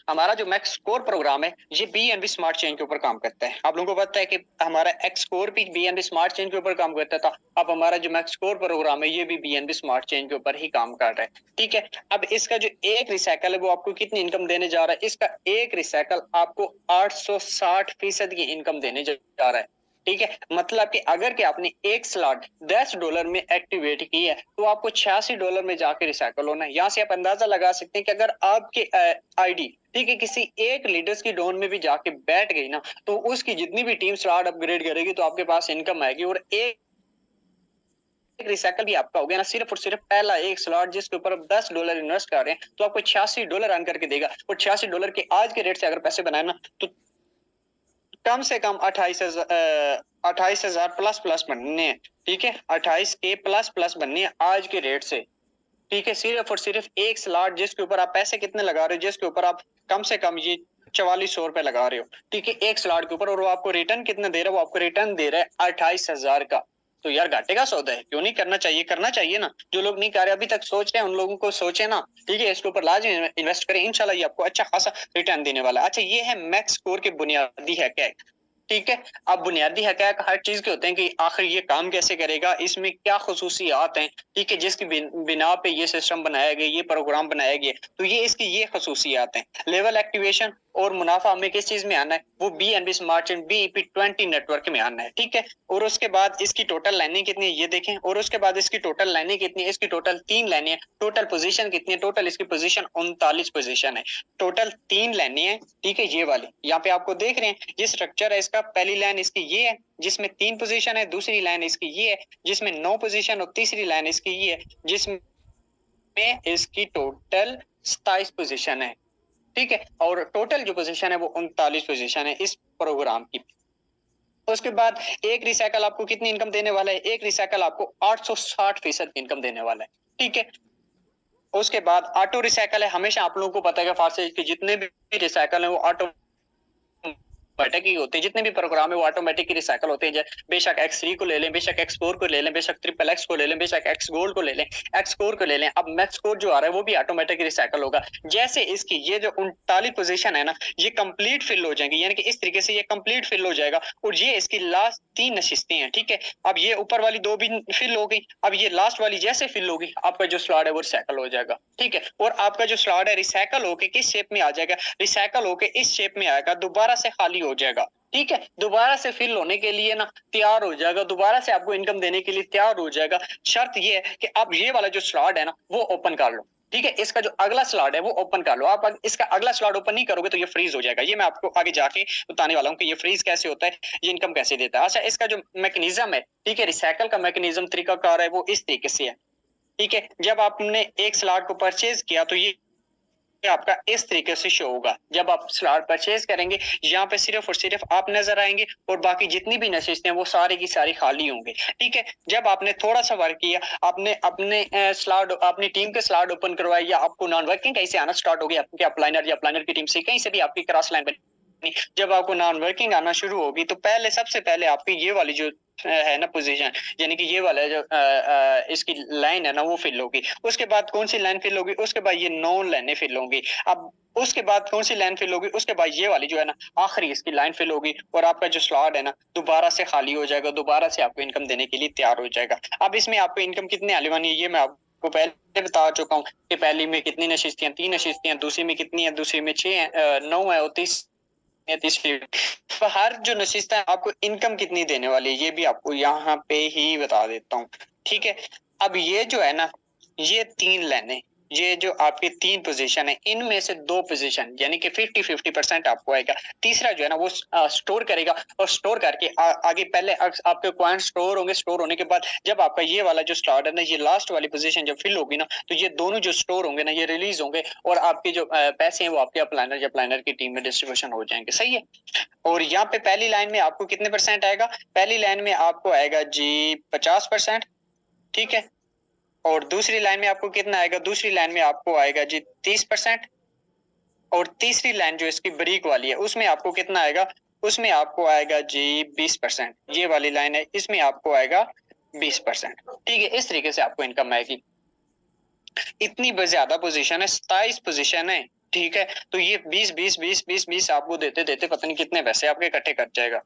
हमारा जो max core programme है ये बीएनबी स्मार्ट चेन के ऊपर काम करता है। आप लोगों को पता है कि हमारा एक्स कोर भी बीएनबी स्मार्ट चेन के ऊपर काम करता था। अब हमारा जो मैक्स कोर प्रोग्राम है ये भी बीएनबी स्मार्ट चेन के ऊपर ही काम कर रहा है। ठीक है, अब इसका जो एक रिसाइकल है वो आपको कितनी इनकम देने जा रहा है? इसका एक रिसाइकल आपको 860% की इनकम देने जा रहा है। ठीक है, मतलब कि अगर कि आपने एक स्लॉट $10 में एक्टिवेट की है तो आपको $86 में जाके रिसाइकल होना है। यहाँ से आप अंदाजा लगा सकते हैं कि अगर आपके आईडी ठीक है किसी एक लीडर्स की डोन में भी जाके बैठ गई ना तो उसकी जितनी भी टीम स्लॉट अपग्रेड करेगी तो आपके पास इनकम आएगी। और एक रिसाइकल भी आपका हो गया ना सिर्फ और सिर्फ पहला एक स्लॉट जिसके ऊपर आप $10 इन्वेस्ट कर रहे हैं तो आपको $86 अर्न करके देगा। और $86 के आज के रेट से अगर पैसे बनाए ना तो कम से कम 28,000 प्लस प्लस बनने हैं। ठीक है, 28K प्लस प्लस बनने हैं आज के रेट से। ठीक है, सिर्फ और सिर्फ एक स्लॉट जिसके ऊपर आप पैसे कितने लगा रहे हो, जिसके ऊपर आप कम से कम ये 4400 रुपए लगा रहे हो। ठीक है, एक स्लॉट के ऊपर, और वो आपको रिटर्न कितना दे रहा है? वो आपको रिटर्न दे रहा है 28,000 का। तो यार घाटे का सौदा है, क्यों नहीं करना चाहिए? करना चाहिए ना। जो लोग नहीं कर रहे अभी तक सोच रहे हैं उन लोगों को सोचे ना। ठीक है, इसके ऊपर लाजमी इन्वेस्ट करें, इंशाल्लाह ये आपको अच्छा खासा रिटर्न देने वाला है। अच्छा, ये है मैक्स कोर के बुनियादी हैक। ठीक है, अब बुनियादी हक़ाइक़ हर चीज के होते हैं कि आखिर ये काम कैसे करेगा, इसमें क्या खसूसियात हैं। ठीक है, जिसकी बिना पे ये सिस्टम बनाया गया, ये प्रोग्राम बनाया गया, तो ये इसकी ये खसूसियात हैं। लेवल एक्टिवेशन और मुनाफा हमें किस चीज में आना है? वो BNB smart chain BEP20 network में आना है। ठीक है, और उसके बाद इसकी टोटल लाइनें कितनी है ये देखें, और उसके बाद इसकी टोटल लाइनें कितनी है? इसकी टोटल 3 लाइनें हैं। टोटल पोजीशन कितनी है? टोटल इसकी पोजीशन 39 पोजीशन है। टोटल 3 लाइनें हैं। ठीक है, ये वाली यहाँ पे आपको देख रहे हैं ये स्ट्रक्चर है इसका। पहली लाइन इसकी ये है जिसमें 3 पोजीशन है, दूसरी लाइन इसकी ये है जिसमें 9 पोजीशन, और तीसरी लाइन इसकी ये है जिसमें इसकी टोटल 27 पोजीशन है। ठीक है, और टोटल जो पोजीशन है वो 39 पोजीशन है इस प्रोग्राम की। उसके बाद एक रिसाइकल आपको कितनी इनकम देने वाला है? एक रिसाइकल आपको 860% इनकम देने वाला है। ठीक है, उसके बाद ऑटो रिसाइकल है। हमेशा आप लोगों को पता है कि फास्ट के जितने भी रिसाइकल है वो ऑटो ऑटोमेटिक ही होते हैं। जितने भी प्रोग्राम है वो ऑटोमेटिक ही रिसाइकल होते हैं। बेशक X3 को ले लें, बेशक X4 को ले लें, बेशक XXX को ले लें, बेशक X गोल्ड को ले लें, X कोर को ले लें। अब मैक्स कोर जो आ रहा है वो भी ऑटोमेटिक रिसाइकल होगा। जैसे इसकी ये जो 39 पोजीशन है ना ये कंप्लीट फिल हो जाएंगी, यानी कि इस तरीके से ये कंप्लीट फिल हो जाएगा। और ये इसकी लास्ट 3 नशिस्तें हैं। ठीक है, अब ये ऊपर वाली 2 भी फिल हो गई। अब ये लास्ट वाली जैसे फिल होगी आपका जो स्लॉट है वो रिसाइकल हो जाएगा। ठीक है, और आपका जो स्लॉट है रिसाइकल होके किस शेप में आ जाएगा? रिसाइकल होके इस शेप में आएगा, दोबारा से खाली हो जाएगा। ठीक है, दोबारा से फिल होने के लिए ना तैयार हो जाएगा, दोबारा से आपको इनकम देने के लिए तैयार हो जाएगा। शर्त ये है कि आप ये वाला जो स्लॉट है ना वो ओपन कर लो। ठीक है, इसका जो अगला स्लॉट है वो ओपन कर लो। आप इसका अगला स्लॉट ओपन नहीं करोगे तो ये फ्रीज हो जाएगा। ये मैं आपको आगे जाके बताने वाला हूँ कि ये फ्रीज कैसे होता है, ये इनकम कैसे देता है। अच्छा, इसका जो मैकेनिज्म है, ठीक है, रिसाइकल का मैकेनिज्म तरीकाकार है वो इस तरीके से है। ठीक है, जब आपने एक स्लॉट को परचेज किया तो ये आपका इस तरीके से शो होगा। जब आप स्लॉट परचेज करेंगे यहाँ पे सिर्फ और सिर्फ आप नजर आएंगे और बाकी जितनी भी नशिस्तें हैं वो सारी की सारी खाली होंगे। ठीक है, जब आपने थोड़ा सा वर्क किया, आपने अपने स्लॉट अपनी टीम के स्लॉट ओपन करवाए या आपको नॉन वर्किंग कहीं से आना स्टार्ट हो गया, आपके अपलाइनर या अपलाइनर की टीम से कहीं से भी आपकी क्रॉस लाइन बनी, जब आपको नॉन वर्किंग आना शुरू होगी तो पहले सबसे पहले आपकी ये वाली जो है ना पोजीशन, यानी कि ये वाला जो इसकी लाइन है ना वो फिल होगी। उसके बाद कौन सी लाइन फिल होगी? उसके बाद ये 9 लाइनें फिल होंगी। अब उसके बाद कौन सी लाइन फिल होगी? उसके बाद ये वाली जो है ना आखिरी इसकी लाइन फिल होगी और आपका जो स्लॉट है ना दोबारा से खाली हो जाएगा, दोबारा से आपको इनकम देने के लिए तैयार हो जाएगा। अब इसमें आपको इनकम कितने आने वाली है ये मैं आपको पहले बता चुका हूँ कि पहली में कितनी नशिस्तें, 3 नशिस्तें, दूसरी में कितनी है? दूसरी में 6 है, 9 है, और तीसरी तो हर जो नशिस्त है आपको इनकम कितनी देने वाली है ये भी आपको यहाँ पे ही बता देता हूँ। ठीक है, अब ये जो है ना ये 3 लाइनें, ये जो आपके 3 पोजीशन है इनमें से 2 पोजीशन यानी कि 50-50% आपको आएगा। तीसरा जो है ना वो स्टोर करेगा और स्टोर करके आगे पहले आपके कॉइन स्टोर होंगे। स्टोर होने के बाद जब आपका ये वाला जो स्लॉट है ना ये लास्ट वाली पोजीशन जब फिल होगी ना तो ये दोनों जो स्टोर होंगे ना ये रिलीज होंगे और आपके जो पैसे हैं वो आपके अपलाइनर या प्लानर की टीम में डिस्ट्रीब्यूशन हो जाएंगे। सही है, और यहाँ पे पहली लाइन में आपको कितने % आएगा? पहली लाइन में आपको आएगा जी 50%। ठीक है, और दूसरी लाइन में आपको कितना आएगा? दूसरी लाइन में आपको आएगा जी 30%। और तीसरी लाइन जो इसकी ब्रीक वाली है उसमें आपको कितना आएगा? उसमें आपको आएगा जी 20%। ये वाली लाइन है इसमें आपको आएगा 20%। ठीक है, इस तरीके से आपको इनकम आएगी। इतनी ज्यादा पोजीशन है, 27 पोजीशन है। ठीक है, तो ये 20 आपको देते देते पता नहीं कितने पैसे आपके इकट्ठे कर जाएगा।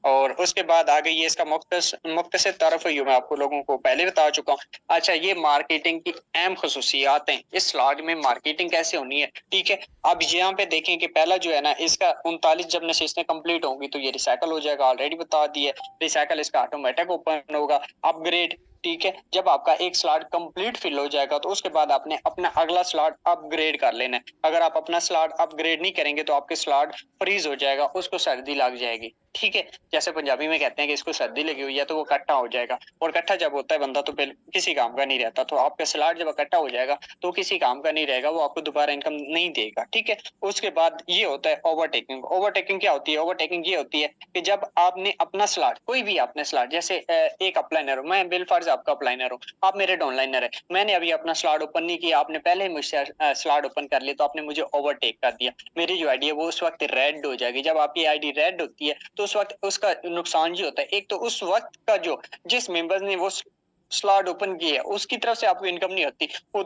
और उसके बाद आ गई ये इसका मुख्तसर तारफ़ मैं आपको लोगों को पहले बता चुका हूँ। अच्छा, ये मार्केटिंग की अहम ख़ुसूसियात हैं। इस स्लाइड में मार्केटिंग कैसे होनी है, ठीक है। अब यहाँ पे देखें कि पहला जो है ना, इसका 39 जब नशिस्तें कंप्लीट होंगी तो ये रिसाइकल हो जाएगा, ऑलरेडी बता दिया है। रिसाइकल इसका ऑटोमेटिक ओपन होगा। अपग्रेड, ठीक है, जब आपका एक स्लॉट कंप्लीट फिल हो जाएगा तो उसके बाद आपने अपना अगला स्लॉट अपग्रेड कर लेना है। अगर आप अपना स्लॉट अपग्रेड नहीं करेंगे तो आपके स्लॉट फ्रीज हो जाएगा, उसको सर्दी लग जाएगी, ठीक है। जैसे पंजाबी में कहते हैं कि इसको सर्दी लगी हुई है तो वो इकट्ठा हो जाएगा, और इकट्ठा जब होता है बंदा तो फिर किसी काम का नहीं रहता। तो आपका स्लॉट जब इकट्ठा हो जाएगा तो किसी काम का नहीं रहेगा, वो आपको दोबारा इनकम नहीं देगा, ठीक है। उसके बाद ये होता है ओवरटेकिंग। ओवरटेकिंग क्या होती है? ओवरटेकिंग ये होती है कि जब आपने अपना स्लॉट, कोई भी आपने स्लॉट, जैसे एक अपलाइनर हो, मैं बिलफर्ज आपका अपलाइनर हूँ, आप मेरे डाउनलाइनर है, मैंने अभी अपना स्लॉट ओपन नहीं किया, आपने पहले ही मुझसे स्लॉट ओपन कर लिया, तो आपने मुझे ओवरटेक कर दिया। मेरी जो आईडी है वो उस वक्त रेड हो जाएगी। जब आपकी आईडी रेड होती है तो उस वक्त उसका नुकसान ये होता है, एक तो उस वक्त का जो जिस मेंबर ने वो स्लॉट ओपन किया है उसकी तरफ से आपको इनकम नहीं होती, वो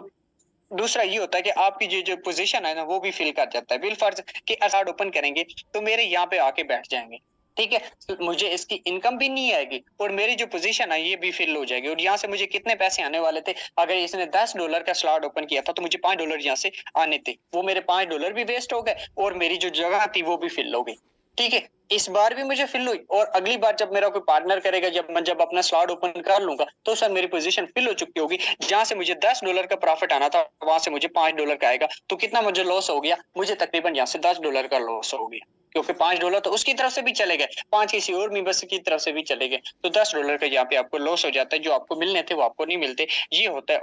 दूसरा ये होता है कि आपकी जो पोजीशन है ना वो भी फिल कर जाता है। बिलफर्ज कि स्लॉट ओपन करेंगे तो मेरे यहाँ पे आके बैठ जाएंगे, ठीक है, तो मुझे इसकी इनकम भी नहीं आएगी और मेरी जो पोजीशन है ये भी फिल हो जाएगी। और यहाँ से मुझे कितने पैसे आने वाले थे? अगर इसने $10 का स्लॉट ओपन किया था तो मुझे $5 यहाँ से आने थे, वो मेरे $5 भी वेस्ट हो गए और मेरी जो जगह थी वो भी फिल हो गई, ठीक है। इस बार भी मुझे फिल हुई और अगली बार जब मेरा कोई पार्टनर करेगा, जब अपना स्लॉट ओपन कर लूंगा तो सर मेरी पोजीशन फिल हो चुकी होगी। जहां से मुझे $10 का प्रॉफिट आना था वहां से मुझे $5 का आएगा। तो कितना मुझे लॉस हो गया? मुझे तकरीबन यहाँ से $10 का लॉस हो गया, क्योंकि $5 तो उसकी तरफ से भी चले गए, 5 किसी और मेंबर की तरफ से भी चले गए, तो $10 का यहाँ पे आपको लॉस हो जाता है। जो आपको मिलने थे वो आपको नहीं मिलते। ये होता है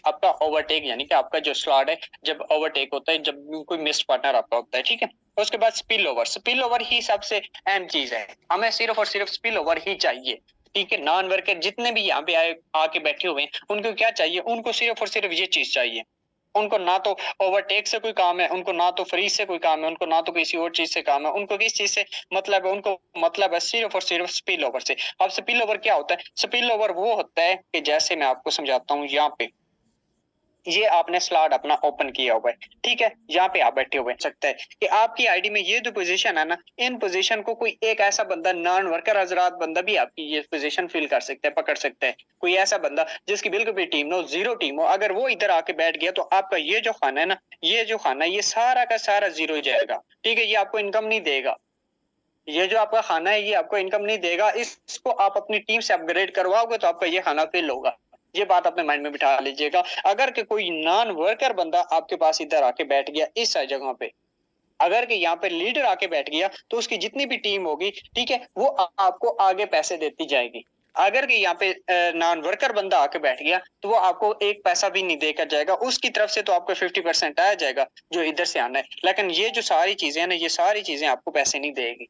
आपका ओवरटेक, यानी कि आपका जो स्लॉट है जब ओवरटेक होता है, जब कोई मिस्ड पार्टनर आपका होता है, ठीक है। उसके बाद स्पिल ओवर। स्पिल ओवर ही सबसे अहम चीज है, हमें सिर्फ और सिर्फ स्पिल ओवर ही चाहिए, ठीक है। नॉन वर्कर जितने भी यहाँ पे आके बैठे हुए हैं उनको क्या चाहिए? उनको सिर्फ और सिर्फ ये चीज चाहिए। उनको ना तो ओवरटेक से कोई काम है, उनको ना तो फ्री से कोई काम है, उनको ना तो किसी और चीज से काम है, उनको किस चीज से मतलब है? उनको मतलब है सिर्फ और सिर्फ स्पिल ओवर से। अब स्पिल ओवर क्या होता है? स्पिल ओवर वो होता है कि जैसे मैं आपको समझाता हूँ, यहाँ पे ये आपने स्लॉट अपना ओपन किया हुआ है, ठीक है, यहाँ पे आप बैठे हुए सकते हैं कि आपकी आईडी में ये जो पोजीशन है ना, इन पोजीशन को कोई एक ऐसा बंदा, नॉन वर्कर हजरात बंदा भी आपकी ये पोजीशन फिल कर सकता है, पकड़ सकता है। कोई ऐसा बंदा जिसकी बिल्कुल भी टीम हो, जीरो टीम हो, अगर वो इधर आके बैठ गया तो आपका ये जो खाना है ना, ये जो खाना है ये सारा का सारा जीरो हो जाएगा, ठीक है। ये आपको इनकम नहीं देगा, ये जो आपका खाना है ये आपको इनकम नहीं देगा। इसको आप अपनी टीम से अपग्रेड करवाओगे तो आपका ये खाना फिल होगा। ये बात अपने माइंड में बिठा लीजिएगा। अगर कि कोई नॉन वर्कर बंदा आपके पास इधर आके बैठ गया इस जगह पे, अगर कि यहाँ पे लीडर आके बैठ गया तो उसकी जितनी भी टीम होगी, ठीक है, वो आपको आगे पैसे देती जाएगी। अगर कि यहाँ पे नॉन वर्कर बंदा आके बैठ गया तो वो आपको एक पैसा भी नहीं देकर जाएगा, उसकी तरफ से तो आपको 50% आया जाएगा जो इधर से आना है, लेकिन ये जो सारी चीजें हैं ना, ये सारी चीजें आपको पैसे नहीं देगी।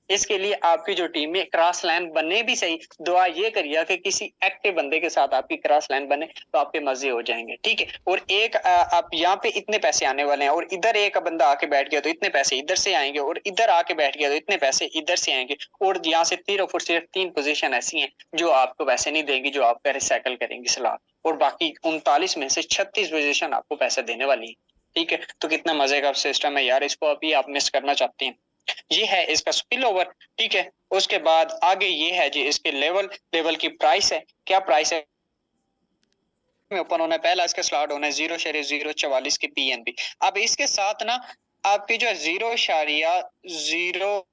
इसके लिए आपकी जो टीम में क्रॉस लाइन बने भी सही, दुआ ये करिए कि किसी एक्टिव बंदे के साथ आपकी क्रॉस लाइन बने तो आपके मजे हो जाएंगे, ठीक है। और एक आप यहाँ पे इतने पैसे आने वाले हैं और इधर एक बंदा आके बैठ गया तो इतने पैसे इधर से आएंगे, और इधर आके बैठ गया तो इतने पैसे इधर से आएंगे। और यहाँ से सिर्फ 3 पोजीशन ऐसी हैं जो आपको पैसे नहीं देंगी, जो आपका रिसाइकल करेंगी सलाह, और बाकी 39 में से 36 पोजीशन आपको पैसे देने वाली है, ठीक है। तो कितना मजे का सिस्टम है यार, इसको अभी आप मिस करना चाहते हैं। ये है इसका स्पिल ओवर, ठीक है। उसके बाद आगे ये है जी इसके लेवल की प्राइस है। क्या प्राइस है? में ओपन होना है, पहला इसका स्लॉट होना है 0.044 की पीएनबी। अब इसके साथ ना आपकी जो 0.0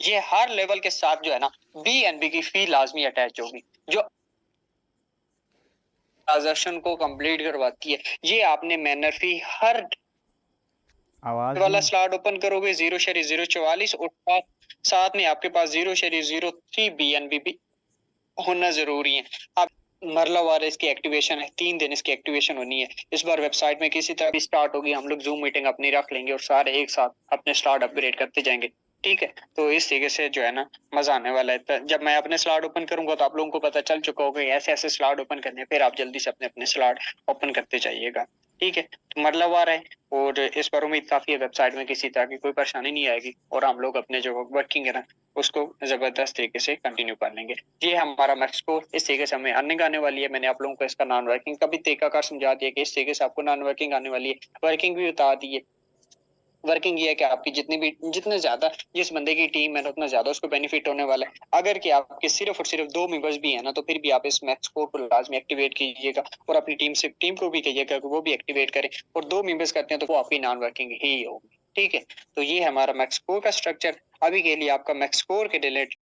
ये हर लेवल के साथ जो है ना बीएनबी की फी लाजमी अटैच होगी, जो ट्रांजैक्शन को कंप्लीट करवाती है। ये आपने मैनर फी हर आवाज वाला स्लॉट ओपन करोगे 0.044 और साथ में आपके पास 0.03 बीएनबी भी होना जरूरी है। अब मरला वार इसकी एक्टिवेशन है, 3 दिन इसकी एक्टिवेशन होनी है। इस बार वेबसाइट में किसी तरह भी स्टार्ट होगी, हम लोग जूम मीटिंग अपनी रख लेंगे और सारे एक साथ अपने स्लॉट अपग्रेड करते जाएंगे, ठीक है। तो इस तरीके से जो है ना मजा आने वाला है। जब मैं अपने स्लॉट ओपन करूंगा तो आप लोगों को पता चल चुका होगा ऐसे ऐसे स्लॉट ओपन करने, फिर आप जल्दी से अपने अपने स्लॉट ओपन करते जाइएगा, ठीक है। तो मरला वार है और इस पर उम्मीद काफी है वेबसाइट में किसी तरह की कोई परेशानी नहीं आएगी और हम लोग अपने जो वर्किंग है ना उसको जबरदस्त तरीके से कंटिन्यू कर लेंगे। ये हमारा मैक्स स्कोर, इस तरीके से हमें अर्निंग आने वाली है। मैंने आप लोगों को इसका नॉन वर्किंग का भी तरीकाकार समझा दिया कि इस तरीके से आपको नॉन वर्किंग आने वाली है। वर्किंग भी बता दी है। वर्किंग ये है कि आपकी जितने ज्यादा जिस बंदे की टीम है ना उतना ज्यादा उसको बेनिफिट होने वाला है। अगर कि आपके सिर्फ और सिर्फ 2 मेंबर्स भी है ना तो फिर भी आप इस मैक्स कोड को लाजमी एक्टिवेट कीजिएगा और अपनी टीम को भी कहिएगा कि वो भी एक्टिवेट करे। और 2 मेंबर्स करते हैं तो वो आपकी नॉन वर्किंग ही होगी। ठीक है, तो ये है हमारा मैक्स कोर का स्ट्रक्चर। अभी के लिए आपका मैक्स कोर के रिलेटेड